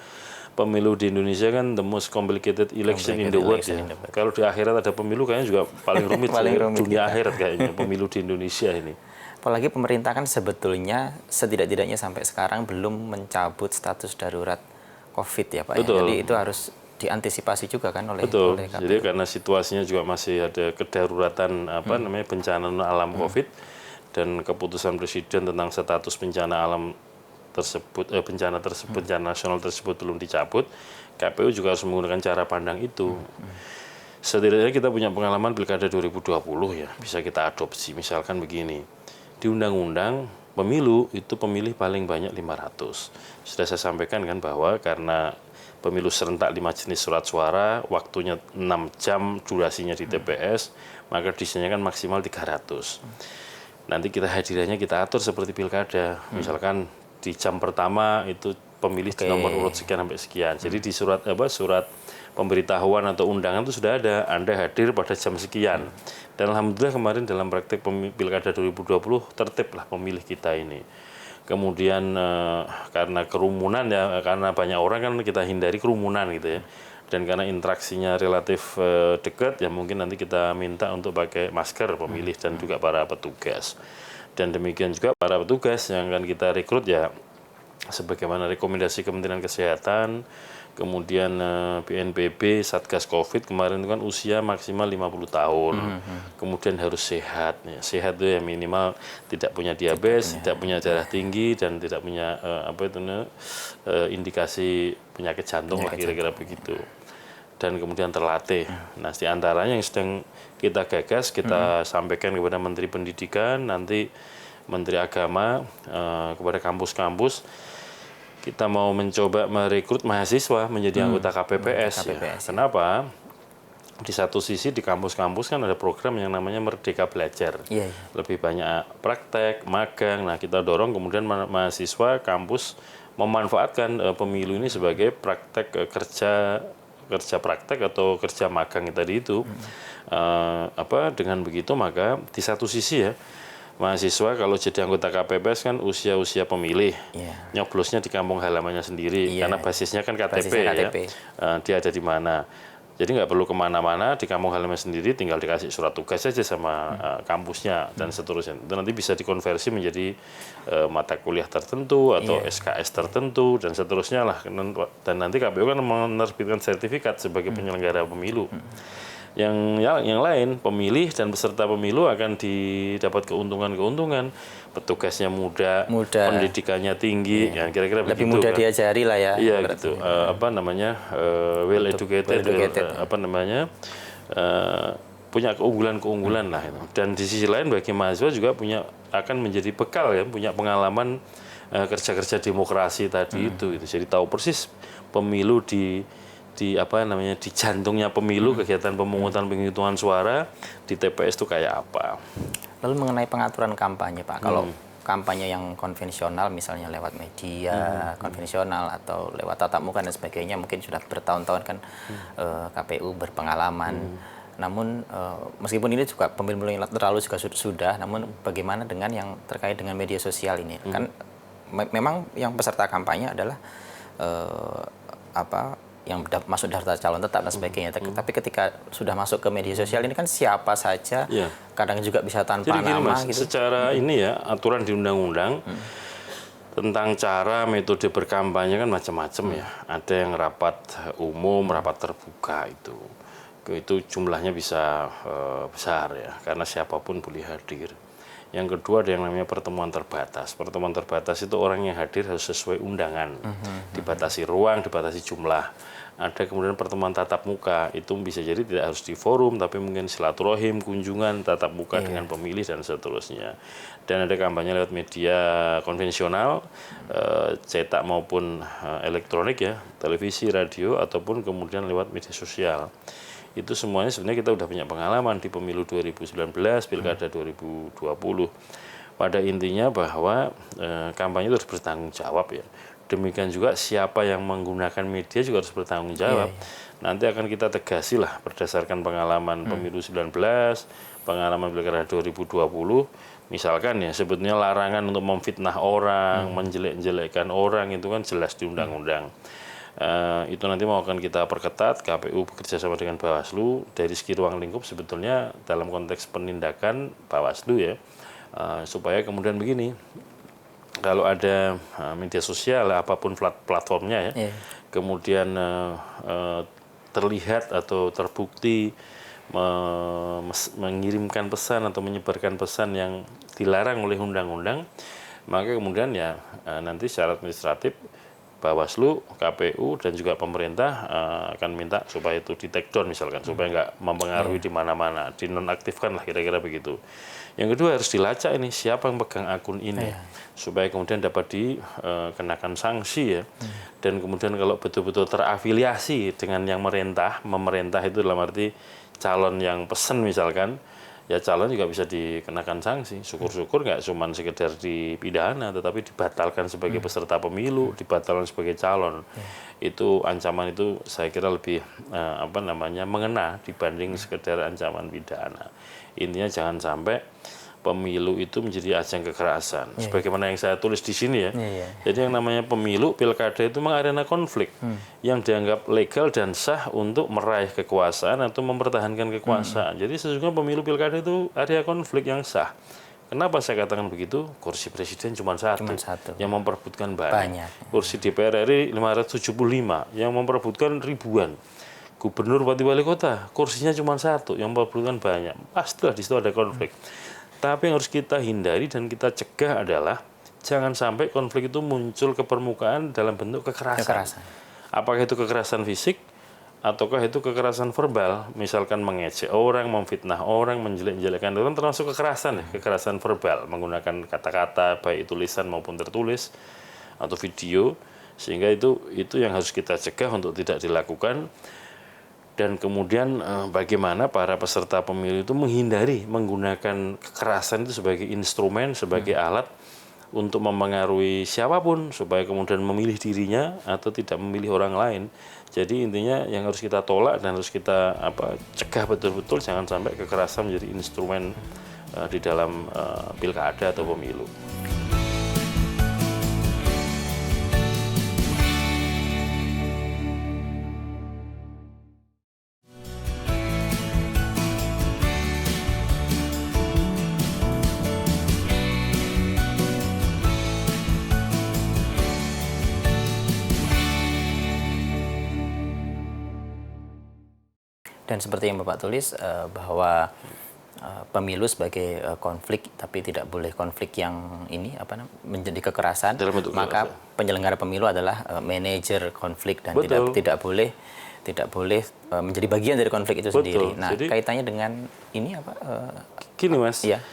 pemilu di Indonesia kan the most complicated election in the world ya. Kalau di akhirat ada pemilu kayaknya juga paling rumit dunia akhirat kayaknya pemilu di Indonesia ini. Apalagi pemerintah kan sebetulnya setidak-tidaknya sampai sekarang belum mencabut status darurat COVID ya Pak. Betul. Jadi itu harus diantisipasi juga kan oleh KPU. Jadi karena situasinya juga masih ada kedaruratan bencana alam COVID dan keputusan Presiden tentang status bencana alam tersebut, bencana nasional tersebut belum dicabut, KPU juga harus menggunakan cara pandang itu. Setidaknya kita punya pengalaman Pilkada 2020 ya, bisa kita adopsi. Misalkan begini, di Undang-Undang Pemilu itu pemilih paling banyak 500. Sudah saya sampaikan kan bahwa karena pemilu serentak 5 jenis surat suara, waktunya 6 jam durasinya di TPS, maka desainnya kan maksimal 300. Nanti hadirannya kita atur seperti pilkada, misalkan di jam pertama itu pemilih di nomor urut sekian sampai sekian. Jadi di surat pemberitahuan atau undangan itu sudah ada, Anda hadir pada jam sekian. Dan alhamdulillah kemarin dalam praktek pilkada 2020 tertiblah pemilih kita ini. Kemudian karena kerumunan ya, karena banyak orang kan kita hindari kerumunan gitu ya. Dan karena interaksinya relatif dekat ya mungkin nanti kita minta untuk pakai masker pemilih dan juga para petugas. Dan demikian juga para petugas yang akan kita rekrut ya sebagaimana rekomendasi Kementerian Kesehatan, kemudian BNPB, Satgas Covid kemarin itu kan usia maksimal 50 tahun. Kemudian harus sehat. Ya. Sehat itu ya minimal tidak punya diabetes, tidak punya darah tinggi, dan tidak punya indikasi penyakit jantung lah kira-kira begitu. Dan kemudian terlatih. Nah, di antaranya yang sedang kita gagas, kita sampaikan kepada Menteri Pendidikan, nanti Menteri Agama, kepada kampus-kampus, kita mau mencoba merekrut mahasiswa menjadi anggota KPPS. Ya. Kenapa? Di satu sisi di kampus-kampus kan ada program yang namanya Merdeka Belajar. Lebih banyak praktek, magang. Nah, kita dorong kemudian mahasiswa kampus memanfaatkan pemilu ini sebagai praktek kerja praktek atau kerja magang tadi itu. Dengan begitu maka di satu sisi ya mahasiswa kalau jadi anggota KPPS kan usia pemilih, nyoblosnya di kampung halamannya sendiri, karena basisnya kan KTP, ya, dia ada di mana. Jadi nggak perlu kemana-mana, di kampung halaman sendiri tinggal dikasih surat tugas saja sama kampusnya dan seterusnya. Dan nanti bisa dikonversi menjadi mata kuliah tertentu atau SKS tertentu dan seterusnya lah. Dan nanti KPU kan menerbitkan sertifikat sebagai penyelenggara pemilu. Yang lain, pemilih dan peserta pemilu akan didapat keuntungan-keuntungan. Petugasnya muda, pendidikannya tinggi, ya kira-kira begitu. Lebih mudah kan diajari lah ya. Iya gitu. Well educated, punya keunggulan-keunggulan lah itu. Dan di sisi lain bagi mahasiswa juga akan menjadi bekal ya, punya pengalaman kerja-kerja demokrasi tadi itu. Jadi tahu persis pemilu di jantungnya pemilu, kegiatan pemungutan penghitungan suara di TPS itu kayak apa. Lalu mengenai pengaturan kampanye, Pak, kalau kampanye yang konvensional misalnya lewat media konvensional atau lewat tatap muka dan sebagainya mungkin sudah bertahun-tahun kan KPU berpengalaman. Namun meskipun ini juga pemilu yang terlalu juga sudah, namun bagaimana dengan yang terkait dengan media sosial ini? Kan memang yang peserta kampanye adalah yang masuk daftar calon tetap dan sebagainya. Tapi ketika sudah masuk ke media sosial ini kan siapa saja, kadang juga bisa tanpa nama. Mas, gitu. Secara ini ya, aturan di undang-undang tentang cara metode berkampanye kan macam-macam ya. Ada yang rapat umum, rapat terbuka itu jumlahnya bisa besar ya, karena siapapun boleh hadir. Yang kedua ada yang namanya pertemuan terbatas. Pertemuan terbatas itu orang yang hadir harus sesuai undangan, dibatasi ruang, dibatasi jumlah. Ada kemudian pertemuan tatap muka, itu bisa jadi tidak harus di forum, tapi mungkin silaturahim, kunjungan tatap muka dengan pemilih dan seterusnya. Dan ada kampanye lewat media konvensional, cetak maupun elektronik ya, televisi, radio, ataupun kemudian lewat media sosial. Itu semuanya sebenarnya kita udah punya pengalaman di pemilu 2019, pilkada 2020. Pada intinya bahwa kampanye itu harus bertanggung jawab ya. Demikian juga siapa yang menggunakan media juga harus bertanggung jawab. Nanti akan kita tegasi lah berdasarkan pengalaman pemilu 19, pengalaman pilkada 2020. Misalkan ya sebetulnya larangan untuk memfitnah orang, menjelek-jelekkan orang itu kan jelas di undang-undang. Itu nanti mau akan kita perketat. KPU bekerja sama dengan Bawaslu dari segi ruang lingkup sebetulnya dalam konteks penindakan Bawaslu ya, supaya kemudian begini, kalau ada media sosial apapun platformnya ya, kemudian terlihat atau terbukti mengirimkan pesan atau menyebarkan pesan yang dilarang oleh undang-undang, maka kemudian ya nanti secara administratif Bawaslu, KPU dan juga pemerintah akan minta supaya itu di take down misalkan, supaya nggak mempengaruhi di mana-mana, dinonaktifkan lah kira-kira begitu. Yang kedua harus dilacak ini siapa yang pegang akun ini, supaya kemudian dapat dikenakan sanksi ya. Dan kemudian kalau betul-betul terafiliasi dengan yang memerintah itu dalam arti calon yang pesen misalkan, ya calon juga bisa dikenakan sanksi. Syukur-syukur nggak cuma sekedar dipidana, tetapi dibatalkan sebagai peserta pemilu, dibatalkan sebagai calon. Itu ancaman itu saya kira lebih mengena dibanding sekedar ancaman pidana. Intinya jangan sampai pemilu itu menjadi ajang kekerasan. Sebagaimana yang saya tulis di sini ya. Jadi yang namanya pemilu, pilkada itu memang arena konflik yang dianggap legal dan sah untuk meraih kekuasaan atau mempertahankan kekuasaan. Jadi sesungguhnya pemilu pilkada itu area konflik yang sah. Kenapa saya katakan begitu? Kursi presiden cuma satu yang memperebutkan banyak. Kursi DPR RI 575 yang memperebutkan ribuan. Gubernur, bupati, wali kota, kursinya cuma satu yang memperebutkan banyak. Pastilah di situ ada konflik. Tapi yang harus kita hindari dan kita cegah adalah jangan sampai konflik itu muncul ke permukaan dalam bentuk kekerasan. Apakah itu kekerasan fisik ataukah itu kekerasan verbal, misalkan mengejek orang, memfitnah orang, menjelek-jelekkan orang, termasuk kekerasan ya, kekerasan verbal menggunakan kata-kata baik tulisan maupun tertulis atau video, sehingga itu yang harus kita cegah untuk tidak dilakukan. Dan kemudian bagaimana para peserta pemilu itu menghindari menggunakan kekerasan itu sebagai instrumen, sebagai alat untuk mempengaruhi siapapun supaya kemudian memilih dirinya atau tidak memilih orang lain. Jadi intinya yang harus kita tolak dan harus kita cegah betul-betul, jangan sampai kekerasan menjadi instrumen di dalam pilkada atau pemilu. Dan seperti yang Bapak tulis bahwa pemilu sebagai konflik, tapi tidak boleh konflik yang ini menjadi kekerasan, maka penyelenggara pemilu adalah manajer konflik dan tidak boleh menjadi bagian dari konflik itu sendiri. Nah, jadi, kaitannya dengan ini apa? Gini Mas, ya.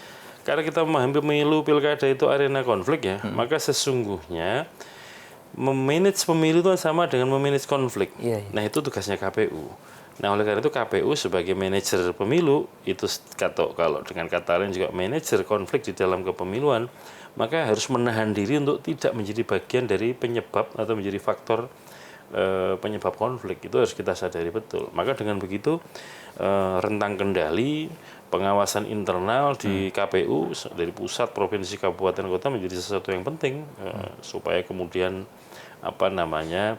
Karena kita memahami pemilu pilkada itu arena konflik ya, maka sesungguhnya memanage pemilu itu sama dengan memanage konflik. Nah, itu tugasnya KPU. Nah, oleh karena itu KPU sebagai manajer pemilu itu kalau dengan kata lain juga manajer konflik di dalam kepemiluan, maka harus menahan diri untuk tidak menjadi bagian dari penyebab atau menjadi faktor penyebab konflik. Itu harus kita sadari betul. Maka dengan begitu rentang kendali pengawasan internal di KPU dari pusat, provinsi, kabupaten, kota menjadi sesuatu yang penting supaya kemudian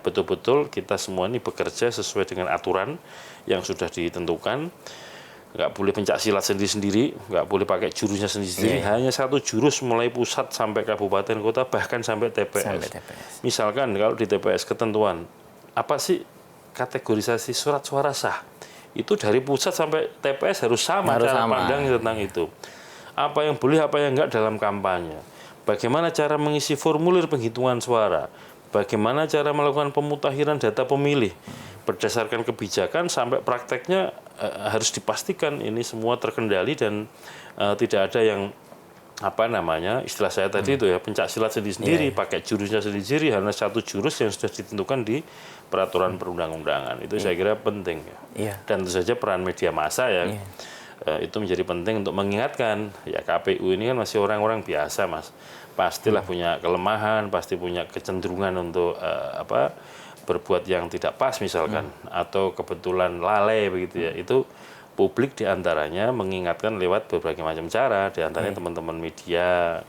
betul-betul kita semua ini bekerja sesuai dengan aturan yang sudah ditentukan. Nggak boleh pencak silat sendiri-sendiri, nggak boleh pakai jurusnya sendiri-sendiri, hanya satu jurus mulai pusat sampai kabupaten kota, bahkan sampai TPS. Misalkan kalau di TPS ketentuan, apa sih kategorisasi surat suara sah? Itu dari pusat sampai TPS harus sama cara pandang tentang itu. Apa yang boleh, apa yang enggak dalam kampanye. Bagaimana cara mengisi formulir penghitungan suara. Bagaimana cara melakukan pemutakhiran data pemilih berdasarkan kebijakan sampai prakteknya harus dipastikan ini semua terkendali dan tidak ada yang istilah saya tadi itu ya pencak silat sendiri-sendiri, pakai jurusnya sendiri-sendiri, hanya satu jurus yang sudah ditentukan di peraturan perundang-undangan. Itu saya kira penting ya. Dan tentu saja peran media massa ya. Itu menjadi penting untuk mengingatkan ya KPU ini kan masih orang-orang biasa Mas. Pastilah punya kelemahan, pasti punya kecenderungan untuk berbuat yang tidak pas misalkan atau kebetulan lalai begitu ya. Itu publik diantaranya mengingatkan lewat berbagai macam cara, diantaranya teman-teman media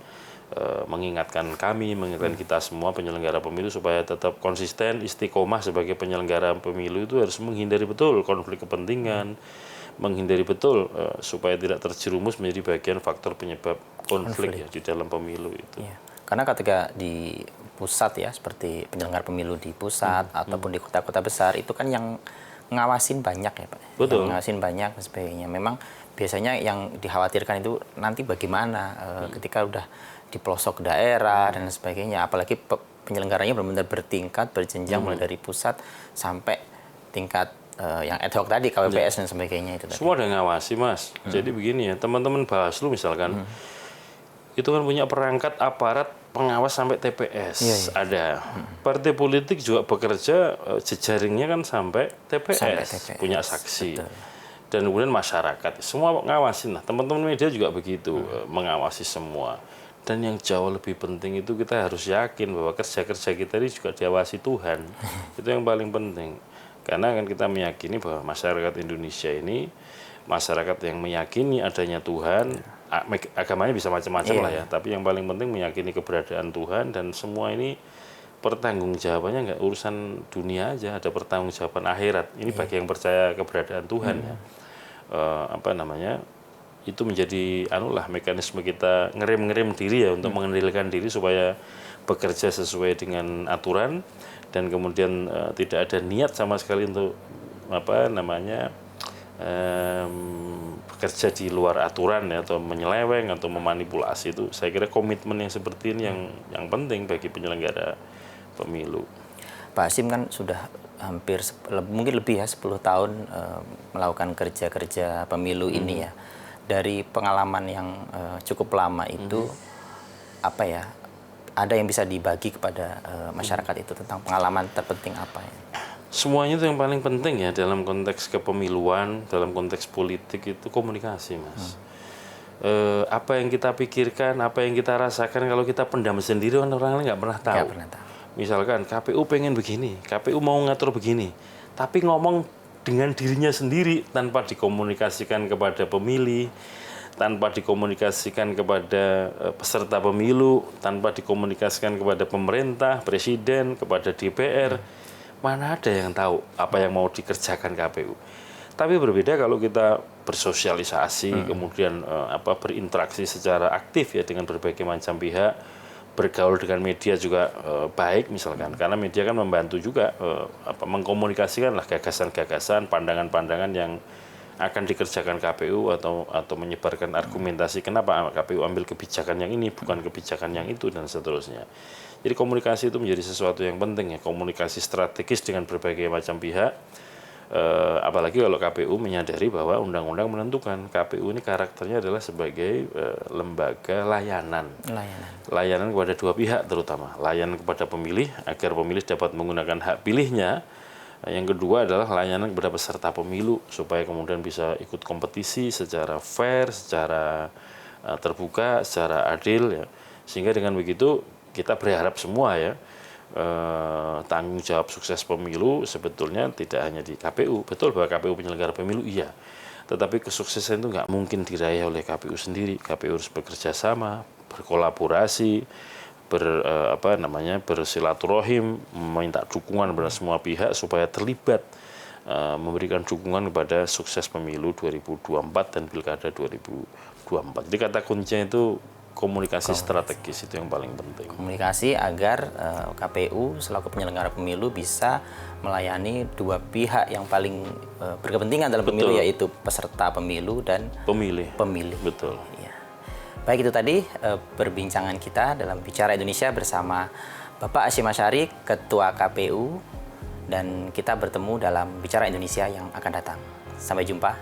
mengingatkan kami, mengingatkan kita semua penyelenggara pemilu supaya tetap konsisten, istiqomah sebagai penyelenggara pemilu itu harus menghindari betul konflik kepentingan, menghindari betul supaya tidak terjerumus menjadi bagian faktor penyebab konflik. Ya di dalam pemilu itu. Karena ketika di pusat ya, seperti penyelenggara pemilu di pusat ataupun di kota-kota besar, itu kan yang ngawasin banyak ya Pak. Betul. Yang ngawasin banyak dan sebagainya. Memang biasanya yang dikhawatirkan itu nanti bagaimana ketika udah di pelosok daerah dan sebagainya. Apalagi penyelenggaranya benar-benar bertingkat, berjenjang mulai dari pusat sampai tingkat yang ad hoc tadi, KPPS dan sebagainya itu tadi. Semua ada ngawasi Mas. Jadi begini ya, teman-teman Bawaslu misalkan, itu kan punya perangkat aparat pengawas sampai TPS. Ada. Partai politik juga bekerja, jejaringnya kan sampai TPS. Punya saksi. Betul. Dan kemudian masyarakat. Semua ngawasin. Nah, teman-teman media juga begitu, mengawasi semua. Dan yang jauh lebih penting itu kita harus yakin bahwa kerja-kerja kita ini juga diawasi Tuhan. Itu yang paling penting. Karena kan kita meyakini bahwa masyarakat Indonesia ini masyarakat yang meyakini adanya Tuhan, agamanya bisa macam-macam lah ya, tapi yang paling penting meyakini keberadaan Tuhan dan semua ini pertanggungjawabannya nggak urusan dunia aja, ada pertanggungjawaban akhirat. Ini bagi yang percaya keberadaan Tuhan ya. Itu menjadi mekanisme kita ngerem diri ya untuk mengendalikan diri supaya bekerja sesuai dengan aturan dan kemudian tidak ada niat sama sekali untuk bekerja di luar aturan ya, atau menyeleweng atau memanipulasi. Itu saya kira komitmen yang seperti ini yang penting bagi penyelenggara pemilu. Pak Hasyim kan sudah hampir mungkin lebih ya 10 tahun melakukan kerja-kerja pemilu ini ya. Dari pengalaman yang cukup lama itu ada yang bisa dibagi kepada masyarakat itu tentang pengalaman terpenting apa ya? Semuanya itu yang paling penting ya dalam konteks kepemiluan, dalam konteks politik itu komunikasi Mas. Apa yang kita pikirkan, apa yang kita rasakan kalau kita pendam sendiri kan orang lain nggak pernah tahu. Misalkan KPU pengen begini, KPU mau ngatur begini, tapi ngomong dengan dirinya sendiri tanpa dikomunikasikan kepada pemilih, tanpa dikomunikasikan kepada peserta pemilu, tanpa dikomunikasikan kepada pemerintah, presiden, kepada DPR, mana ada yang tahu apa yang mau dikerjakan KPU. Tapi berbeda kalau kita bersosialisasi, kemudian berinteraksi secara aktif ya dengan berbagai macam pihak, bergaul dengan media juga baik misalkan, karena media kan membantu juga mengkomunikasikanlah gagasan-gagasan, pandangan-pandangan yang akan dikerjakan KPU atau menyebarkan argumentasi kenapa KPU ambil kebijakan yang ini bukan kebijakan yang itu dan seterusnya. Jadi komunikasi itu menjadi sesuatu yang penting ya, komunikasi strategis dengan berbagai macam pihak. Apalagi kalau KPU menyadari bahwa undang-undang menentukan KPU ini karakternya adalah sebagai lembaga layanan kepada dua pihak, terutama layanan kepada pemilih agar pemilih dapat menggunakan hak pilihnya. Yang kedua adalah layanan kepada peserta pemilu supaya kemudian bisa ikut kompetisi secara fair, secara terbuka, secara adil ya. Sehingga dengan begitu kita berharap semua ya tanggung jawab sukses pemilu sebetulnya tidak hanya di KPU. Betul bahwa KPU penyelenggara pemilu iya. Tetapi kesuksesan itu nggak mungkin diraih oleh KPU sendiri. KPU harus bekerja sama, berkolaborasi, bersilaturahim, meminta dukungan kepada semua pihak supaya terlibat memberikan dukungan kepada sukses pemilu 2024 dan pilkada 2024. Jadi kata kuncinya itu komunikasi strategis, itu yang paling penting. Komunikasi agar KPU selaku penyelenggara pemilu bisa melayani dua pihak yang paling berkepentingan dalam pemilu, yaitu peserta pemilu dan pemilih. Betul. Ya. Baik, itu tadi perbincangan kita dalam Bicara Indonesia bersama Bapak Hasyim Asyari, Ketua KPU, dan kita bertemu dalam Bicara Indonesia yang akan datang. Sampai jumpa.